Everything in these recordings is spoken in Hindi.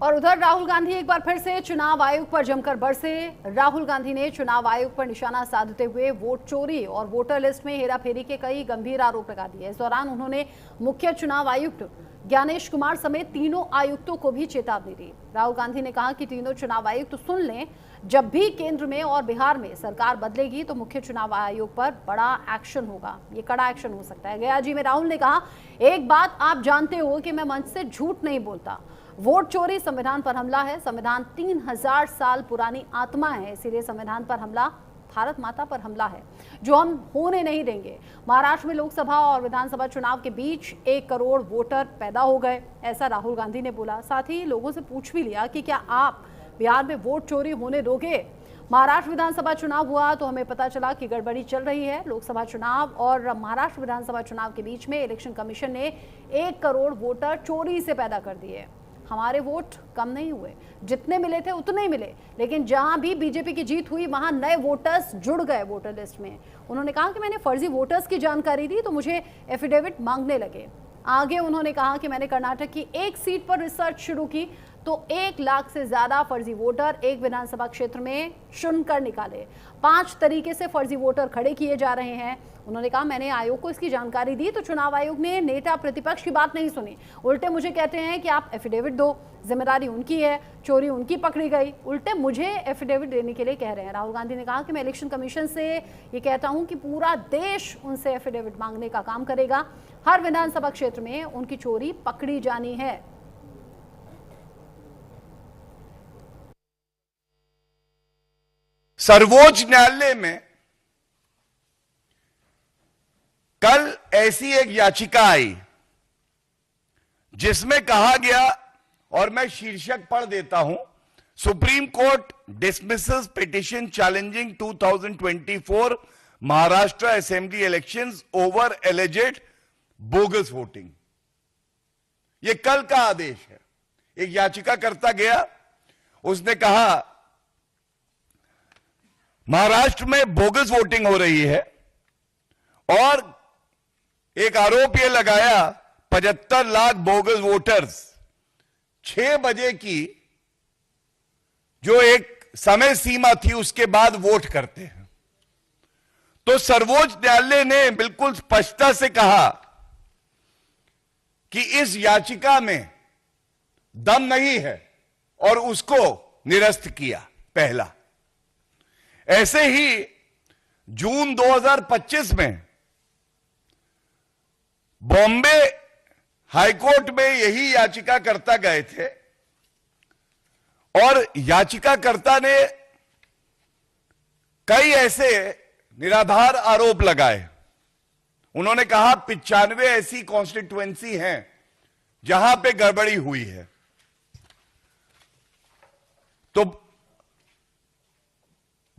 और उधर राहुल गांधी एक बार फिर से चुनाव आयोग पर जमकर बरसे। राहुल गांधी ने चुनाव आयोग पर निशाना साधते हुए वोट चोरी और वोटर लिस्ट में हेराफेरी के कई गंभीर आरोप लगा दिए। इस दौरान उन्होंने मुख्य चुनाव आयुक्त ज्ञानेश कुमार समेत तीनों आयुक्तों को भी चेतावनी दी। राहुल गांधी ने कहा कि तीनों चुनाव आयुक्त सुन लें, जब भी केंद्र में और बिहार में सरकार बदलेगी तो मुख्य चुनाव आयोग पर बड़ा एक्शन होगा, ये कड़ा एक्शन हो सकता है। गया जी में राहुल ने कहा, एक बात आप जानते हो कि मैं मंच से झूठ नहीं बोलता। वोट चोरी संविधान पर हमला है। संविधान 3000 साल पुरानी आत्मा है, इसीलिए संविधान पर हमला भारत माता पर हमला है, जो हम होने नहीं देंगे। महाराष्ट्र में लोकसभा और विधानसभा चुनाव के बीच 1 करोड़ वोटर पैदा हो गए, ऐसा राहुल गांधी ने बोला। साथ ही लोगों से पूछ भी लिया कि क्या आप बिहार में वोट चोरी होने दोगे। महाराष्ट्र विधानसभा चुनाव हुआ तो हमें पता चला कि गड़बड़ी चल रही है। लोकसभा चुनाव और महाराष्ट्र विधानसभा चुनाव के बीच में इलेक्शन कमीशन ने 1 करोड़ वोटर चोरी से पैदा कर दिए। हमारे वोट कम नहीं हुए, जितने मिले थे उतने ही मिले, लेकिन जहां भी बीजेपी की जीत हुई वहां नए वोटर्स जुड़ गए वोटर लिस्ट में। उन्होंने कहा कि मैंने फर्जी वोटर्स की जानकारी दी तो मुझे एफिडेविट मांगने लगे। आगे उन्होंने कहा कि मैंने कर्नाटक की एक सीट पर रिसर्च शुरू की तो 1 लाख से ज्यादा फर्जी वोटर एक विधानसभा क्षेत्र में चुनकर निकाले। 5 तरीके से फर्जी वोटर खड़े किए जा रहे हैं। उन्होंने कहा, मैंने आयोग को इसकी जानकारी दी तो चुनाव आयोग ने नेता प्रतिपक्ष की बात नहीं सुनी, उल्टे मुझे कहते हैं कि आप एफिडेविट दो, जिम्मेदारी उनकी है, चोरी उनकी पकड़ी गई, उल्टे मुझे एफिडेविट देने के लिए कह रहे हैं। राहुल गांधी ने कहा कि मैं इलेक्शन कमीशन से ये कहता हूं कि पूरा देश उनसे एफिडेविट मांगने का काम करेगा। हर विधानसभा क्षेत्र में उनकी चोरी पकड़ी जानी है। सर्वोच्च न्यायालय में कल ऐसी एक याचिका आई जिसमें कहा गया, और मैं शीर्षक पढ़ देता हूं, supreme court dismisses petition challenging 2024 Maharashtra assembly elections over alleged bogus voting. यह कल का आदेश है। एक याचिकाकर्ता गया, उसने कहा महाराष्ट्र में बोगस वोटिंग हो रही है, और एक आरोप यह लगाया 75 लाख बोगस वोटर्स 6 बजे की जो एक समय सीमा थी उसके बाद वोट करते हैं। तो सर्वोच्च न्यायालय ने बिल्कुल स्पष्टता से कहा कि इस याचिका में दम नहीं है और उसको निरस्त किया। पहला, ऐसे ही जून 2025 में बॉम्बे हाईकोर्ट में यही याचिकाकर्ता गए थे और याचिकाकर्ता ने कई ऐसे निराधार आरोप लगाए। उन्होंने कहा 95 ऐसी कॉन्स्टिट्यूएंसी हैं जहां पे गड़बड़ी हुई है। तो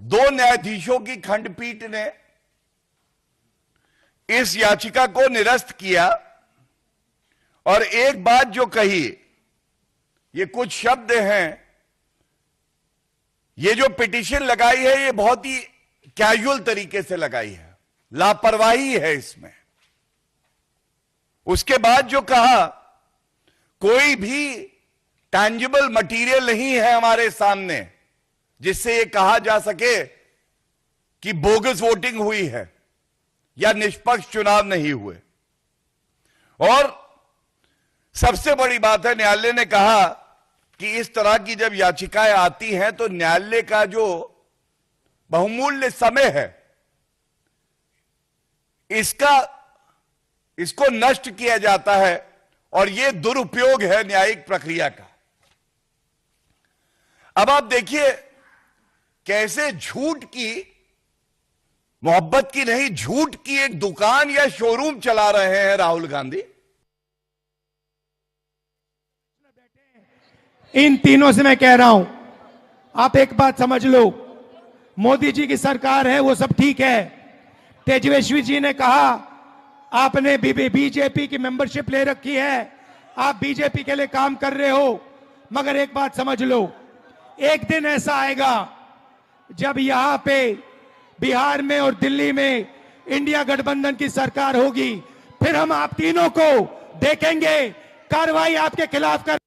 2 न्यायाधीशों की खंडपीठ ने इस याचिका को निरस्त किया और एक बात जो कही, ये कुछ शब्द हैं, ये जो पिटीशन लगाई है ये बहुत ही कैजुअल तरीके से लगाई है, लापरवाही है इसमें। उसके बाद जो कहा, कोई भी टैंजिबल मटेरियल नहीं है हमारे सामने जिससे ये कहा जा सके कि बोगस वोटिंग हुई है या निष्पक्ष चुनाव नहीं हुए। और सबसे बड़ी बात है, न्यायालय ने कहा कि इस तरह की जब याचिकाएं आती हैं तो न्यायालय का जो बहुमूल्य समय है इसको नष्ट किया जाता है और यह दुरुपयोग है न्यायिक प्रक्रिया का। अब आप देखिए कैसे झूठ की, मोहब्बत की नहीं, झूठ की एक दुकान या शोरूम चला रहे हैं राहुल गांधी। इन तीनों से मैं कह रहा हूं, आप एक बात समझ लो, मोदी जी की सरकार है वो सब ठीक है। तेजस्वी जी ने कहा आपने बीजेपी की मेंबरशिप ले रखी है, आप बीजेपी के लिए काम कर रहे हो, मगर एक बात समझ लो, एक दिन ऐसा आएगा जब यहां पे बिहार में और दिल्ली में इंडिया गठबंधन की सरकार होगी, फिर हम आप तीनों को देखेंगे कार्रवाई आपके खिलाफ कर